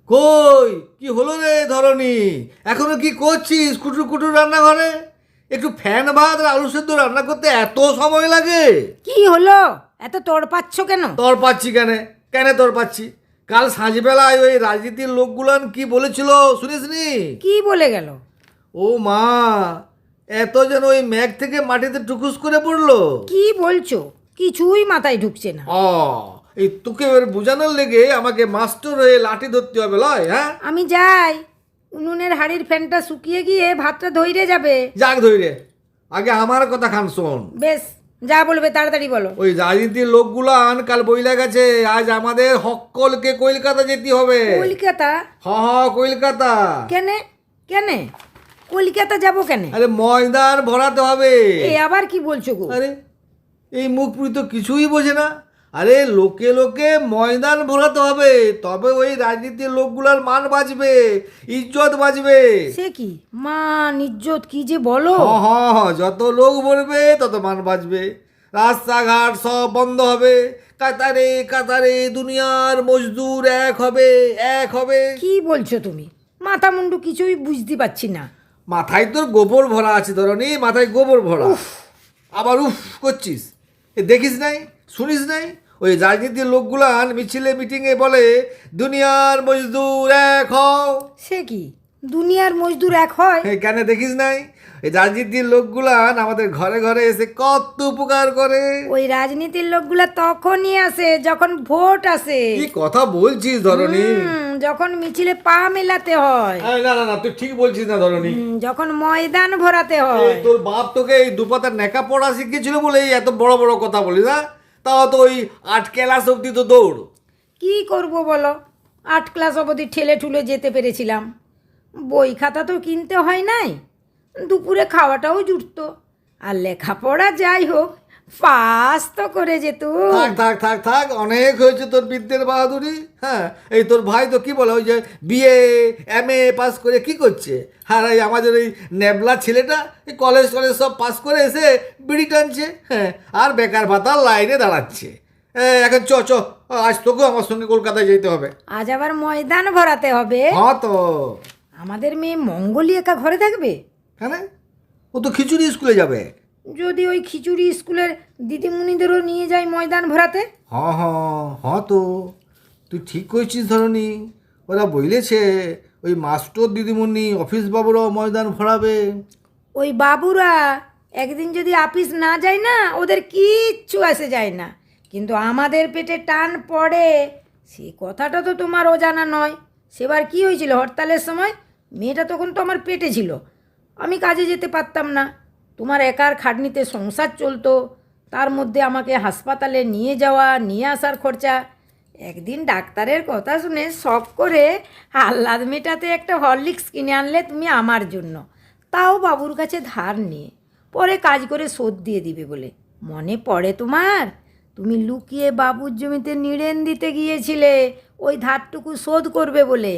কই কি হলো রে ধরনী? এখনো কি করছিস কুটুর কুটুর রান্নাঘরে? একটু ফ্যান ভাত আর আলু সেদ্ধ রান্না করতে এত সময় লাগে? কি হলো, এত তোড়পাচ্ছ কেন? তর পাচ্ছি কেন? কেন তর পাচ্ছি? কাল সাঁঝবেলায় ওই রাজনীতির লোকগুলান কি বলেছিল শুনিসনি? কি বলে গেল? ও মা, এত যেন ওই ম্যাগ থেকে মাটিতে টুকুস করে পড়লো। কি বলছো? কিছুই মাথায় ঢুকছে না। ও, এই তোকে এবার বোঝানোর লেগে আমাকে মাস্টার হয়ে লাঠি ধরতে হবে লয়? হ্যাঁ, আমি যাই, উনুনের হাড়ির ফ্যানটা শুকিয়ে গিয়ে ভাতটা ধইরে যাবে। যাক ধৈরে, আগে আমার কথা খান শোন। বেশ, যা বলবে তাড়াতাড়ি বলো। ওই রাজনীতির লোকগুলান কাল বইলা গেছে আজ আমাদের হক্কলকে কলকাতা যেতে হবে। কলকাতা? কলকাতা। কেনে কেনে কলকাতা যাব কেনে? আরে ময়দান ভরাতে হবে। এ আবার কি বলছো গো? আরে এই মুখপুরি তো কিছুই বোঝে না। আরে লোকে লোকে ময়দান ভরাতে হবে, তবে ওই রাজনীতির লোকগুলার মান বাঁচবে, ইজ্জত বাঁচবে। সে কি মান ইজ্জত কি যে বলো? যত লোক মরবে তত মান বাঁচবে। রাস্তাঘাট সব বন্ধ হবে, কাতারে কাতারে দুনিয়ার মজদুর এক হবে, এক হবে। কি বলছো তুমি? মাথা মুন্ডু কিছুই বুঝতে পারছি না। মাথায় তোর গোবর ভরা আছে ধরনি, মাথায় গোবর ভরা। আবার উফ করছিস? এ দেখিস নাই, শুনিস নাই? ওই রাজনীতির লোকগুলান মিছিলে মিটিংয়ে বলে দুনিয়ার মজদুর এক হও। সে কি দুনিয়ার মজদুর এক হয়? কেন দেখিস নাই? এই রাজনীতির লোকগুলান আমাদের ঘরে ঘরে এসে কত উপকার করে। ওই রাজনীতির লোকগুলা তখনই আসে যখন ভোট আসে। কি কথা বলছিস ধরনি? যখন মিছিলে পা মেলাতে হয়। না না না, তুই ঠিক বলছিস না ধরনি। যখন ময়দান ভরাতে এই হয়। তোর বাপ তোকে এই দুপাতার নেকা পড়া শিখিয়েছিল বলে এই এত বড় বড় কথা বলিস না? তাও তো ওই 8 ক্লাস অব্দি তো দৌড়। কি করব বলো, 8 ক্লাস অবধি ঠেলে ঠুলে যেতে পেরেছিলাম। বই খাতা তো কিনতে হয় নাই, দুপুরে খাওয়াটাও জুটতো, আর লেখাপড়া যাই হোক পাস তো করে যেত। থাক থাক থাক থাক, অনেক হয়েছে তোর বিদ্যের বাহাদুরি। হ্যাঁ, এই তোর ভাই তো কি বলে ওই যে বিএ এমএ পাস করে কি করছে, আর এই আমাদের ওই নেবলা ছেলেটা এই কলেজ টলেজ সব পাস করে এসে বিড়ি টানছে, হ্যাঁ, আর বেকার ভাতার লাইনে দাঁড়াচ্ছে। এখন চ চ, আজ তোকেও আমার সঙ্গে কলকাতায় যেতে হবে। আজ আবার ময়দান ভরাতে হবে? হ্যাঁ তো। আমাদের মেয়ে মঙ্গলি একা ঘরে থাকবে? হ্যাঁ, ও তো খিচুড়ি স্কুলে যাবে। যদি ওই খিচুড়ি স্কুলের দিদিমণিদেরও নিয়ে যাই ময়দান ভরাতে? হ্যাঁ তো, তুই ঠিক কইছিস ধরনি। ওরা বইলেছে ওই মাস্টার দিদিমণি অফিস বাবুরাও ময়দান ভরাবে। ওই বাবুরা একদিন যদি আপিস না যায় না, ওদের কিচ্ছু আসে যায় না, কিন্তু আমাদের পেটে টান পড়ে সে কথাটা তো তোমার অজানা নয়। সেবার কি হয়েছিল হরতালের সময়? মেয়েটা তখন তো আমার পেটে ছিল, আমি কাজে যেতে পারতাম না, তোমার একার খাটনিতে সংসার চলতো, তার মধ্যে আমাকে হাসপাতালে নিয়ে যাওয়া নিয়ে আসার খরচা। একদিন ডাক্তারের কথা শুনে শখ করে আহ্লাদ মেটাতে একটা হরলিক্স কিনে আনলে তুমি আমার জন্য, তাও বাবুর কাছে ধার নিয়ে, পরে কাজ করে শোধ দিয়ে দিবে বলে। মনে পড়ে তোমার? তুমি লুকিয়ে বাবুর জমিতে নিড়েন দিতে গিয়েছিলে ওই ধারটুকু শোধ করবে বলে।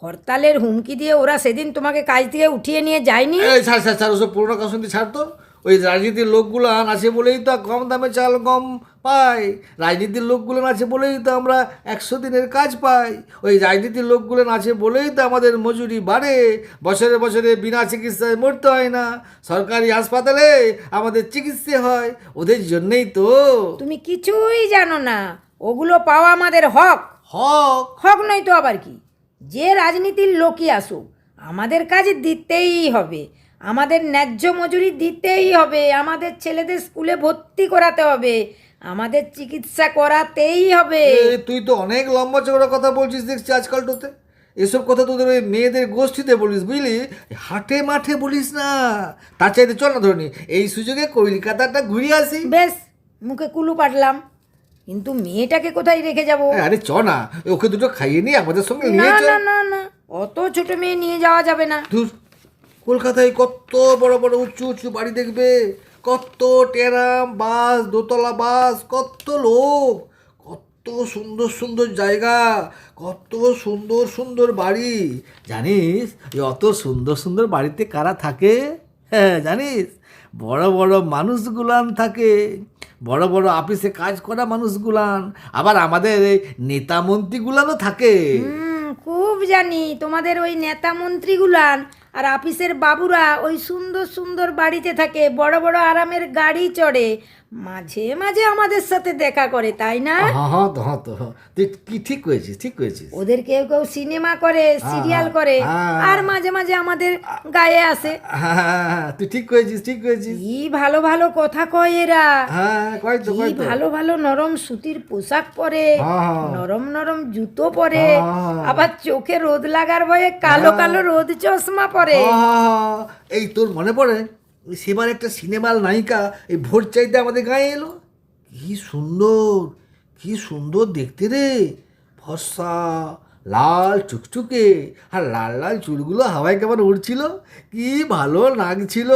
হরতালের হুমকি দিয়ে ওরা সেদিন তোমাকে কাজ থেকে উঠিয়ে নিয়ে যায়নি? এই ছাড় ছাড় ছাড়, ওসব পুরোনো কাসন্তি ছাড় তো। ওই রাজনীতির লোকগুলো আছে বলেই তো কম দামে চাল গম পাই, রাজনীতির লোকগুলো আছে বলেই তো আমরা 100 দিনের কাজ পাই, ওই রাজনীতির লোকগুলো আছে বলেই তো আমাদের মজুরি বাড়ে, বছরে বছরে বিনা চিকিৎসায় মরতে হয় না, সরকারি হাসপাতালে আমাদের চিকিৎসা হয়, ওদের জন্যই তো। তুমি কিছুই জানো না, ওগুলো পাওয়া আমাদের হক। হক? হক নয় তো আবার কি? যে রাজনীতির লোকই আসুক আমাদের কাজ দিতেই হবে, আমাদের ন্যায্য মজুরি দিতেই হবে, আমাদের ছেলেদের স্কুলে ভর্তি করাতে হবে, আমাদের চিকিৎসা করাতেই হবে। তুই তো অনেক লম্বা চওড়া কথা বলছিস দেখছি আজকালটোতে। এসব কথা তোদের ওই মেয়েদের গোষ্ঠীতে বলিস বুঝলি, হাটে মাঠে বলিস না। তার চাইতে চল না ধরনি এই সুযোগে কলকাতাটা ঘুরে আসি। বেশ, মুখে কুলু পাটলাম, কিন্তু মেয়েটাকে কোথায় রেখে যাব? আরে চ না, ওকে দুটো খাইয়ে নিয়ে আমাদের সঙ্গে না নিয়ে চল। না না না, অত ছোট মেয়ে নিয়ে যাওয়া যাবে না। ধুর, কলকাতায় কত বড় বড় উঁচু উঁচু বাড়ি দেখবে, কত টেরাম বাস, দোতলা বাস, কত লোক, কত সুন্দর সুন্দর জায়গা, কত সুন্দর সুন্দর বাড়ি। জানিস এই অত সুন্দর সুন্দর বাড়িতে কারা থাকে? হ্যাঁ জানিস, বড় বড় মানুষগুলান থাকে, বড় বড় অফিসে কাজ করা মানুষগুলান, আবার আমাদের এই নেতা মন্ত্রীগুলানও থাকে। খুব খুব জানি তোমাদের ওই নেতা মন্ত্রীগুলান আর আপিসের বাবুরা ওই সুন্দর সুন্দর বাড়িতে থাকে, বড় বড় আরামের গাড়ি চড়ে, মাঝে মাঝে আমাদের সাথে দেখা করে, তাই না? হ্যাঁ হ্যাঁ তো হ্যাঁ তো হ্যাঁ। তুই কি ঠিক করেছিস, ঠিক করেছিস। ওদের কেউ কেউ সিনেমা করে, সিরিয়াল করে, হ্যাঁ। আর মাঝে মাঝে আমাদের গায়ে আসে। হ্যাঁ হ্যাঁ, হ্যাঁ, তুই ঠিক করেছিস, ঠিক করেছিস। কি ভালো ভালো কথা কয় এরা, হ্যাঁ কয় তো, কি কয় তো। ভালো ভালো নরম সুতির পোশাক পরে, হ্যাঁ। নরম নরম জুতো পরে, হ্যাঁ। আবার চোখে রোদ লাগার ভয়ে কালো কালো রোদ চশমা পরে। আহা, এই তোর মনে পড়ে ওই সেবার একটা সিনেমার নায়িকা এই ভোট চাইতে আমাদের গায়ে এলো, কি সুন্দর, কি সুন্দর দেখতে রে, ফর্সা, লাল চুকচুকে, আর লাল লাল চুলগুলো হাওয়ায় কেমন উড়ছিল, কি ভালো লাগছিল।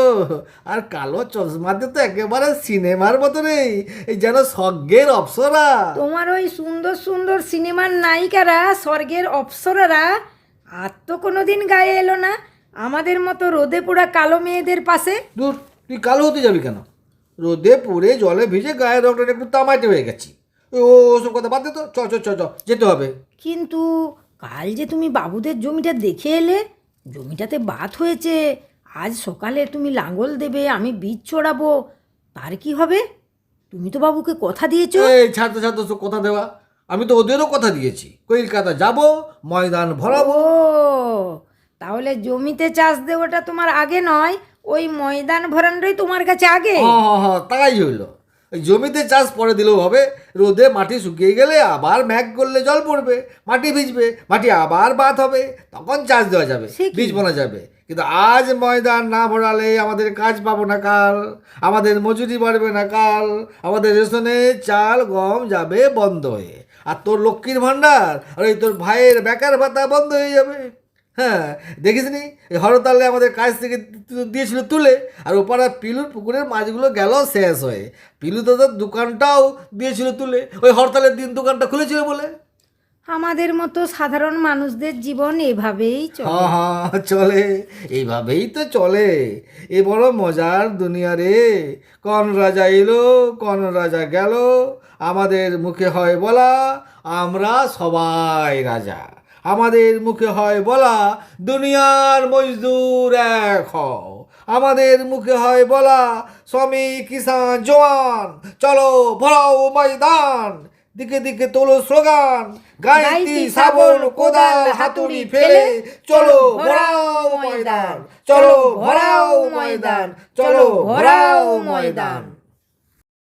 আর কালো চশমাতে তো একেবারে সিনেমার মতো রে, এই যেন স্বর্গের অপ্সরা। তোমার ওই সুন্দর সুন্দর সিনেমার নায়িকারা, স্বর্গের অপ্সরারা আর তো কোনোদিন গায়ে এলো না আমাদের মতো রোদে পোড়া কালো মেয়েদের পাশে। দূর, তুই কালো হতে যাবি কেন? রোদে পুড়ে জলে ভিজে গায়ের রংটা একটু তামাইতে হয়ে গেছি। ওসব কথা বাদ দে তো, চ চ চ চ, যেতে হবে। কিন্তু কাল যে তুমি বাবুদের জমিটা দেখে এলে, জমিটাতে বাত হয়েছে, আজ সকালে তুমি লাঙল দেবে, আমি বীজ ছড়াবো, তার কি হবে? তুমি তো বাবুকে কথা দিয়েছো। এই ছাড়তে ছাড়তে সব কথা দেওয়া, আমি তো ওদেরও কথা দিয়েছি, কলকাতা যাব, ময়দান ভরাবো। ও, তাহলে জমিতে চাষ দেওয়াটা তোমার আগে নয়, ওই ময়দান ভরানটাই তোমার কাছে আগে। হ্যাঁ হ্যাঁ, তাই হইলো। ওই জমিতে চাষ পরে দিলেও হবে, রোদে মাটি শুকিয়ে গেলে আবার ম্যাগ করলে জল পড়বে, মাটি ভিজবে, মাটি আবার বাত হবে, তখন চাষ দেওয়া যাবে, সে কি? বীজ বোনা যাবে। কিন্তু আজ ময়দান না ভরালে আমাদের কাজ পাবো না কাল, আমাদের মজুরি বাড়বে না কাল, আমাদের রেশনে চাল গম যাবে বন্ধ হয়ে, আর তোর লক্ষ্মীর ভাণ্ডার আর ওই তোর ভাইয়ের বেকার ভাতা বন্ধ হয়ে যাবে। হ্যাঁ, দেখিস নি এই হরতালে আমাদের কাছ থেকে দিয়েছিল তুলে, আর ওপারা পিলুর পুকুরের মাছগুলো গেল শেষ হয়ে। পিলু দাদার দোকানটাও দিয়েছিল তুলে, ওই হরতালের দিন দোকানটা খুলেছিল বলে। আমাদের মতো সাধারণ মানুষদের জীবন এভাবেই চলে। হ্যাঁ হ্যাঁ চলে, এইভাবেই তো চলে। এ বড় মজার দুনিয়া রে, কোন রাজা এলো কোন রাজা গেল, আমাদের মুখে হয় বলা আমরা সবাই রাজা, আমাদের মুখে হয় বলা দুনিয়ার মজদুর এক হও, আমাদের মুখে হয় বলা শ্রমিক কিষান জওয়ান, চলো ভরাও ময়দান, দিকে দিকে তোলো স্লোগান, গাইতি শাবল কোদাল হাতুড়ি ফেলে, চলো ভরাও ময়দান, চলো ভরাও ময়দান, চলো ভরাও ময়দান।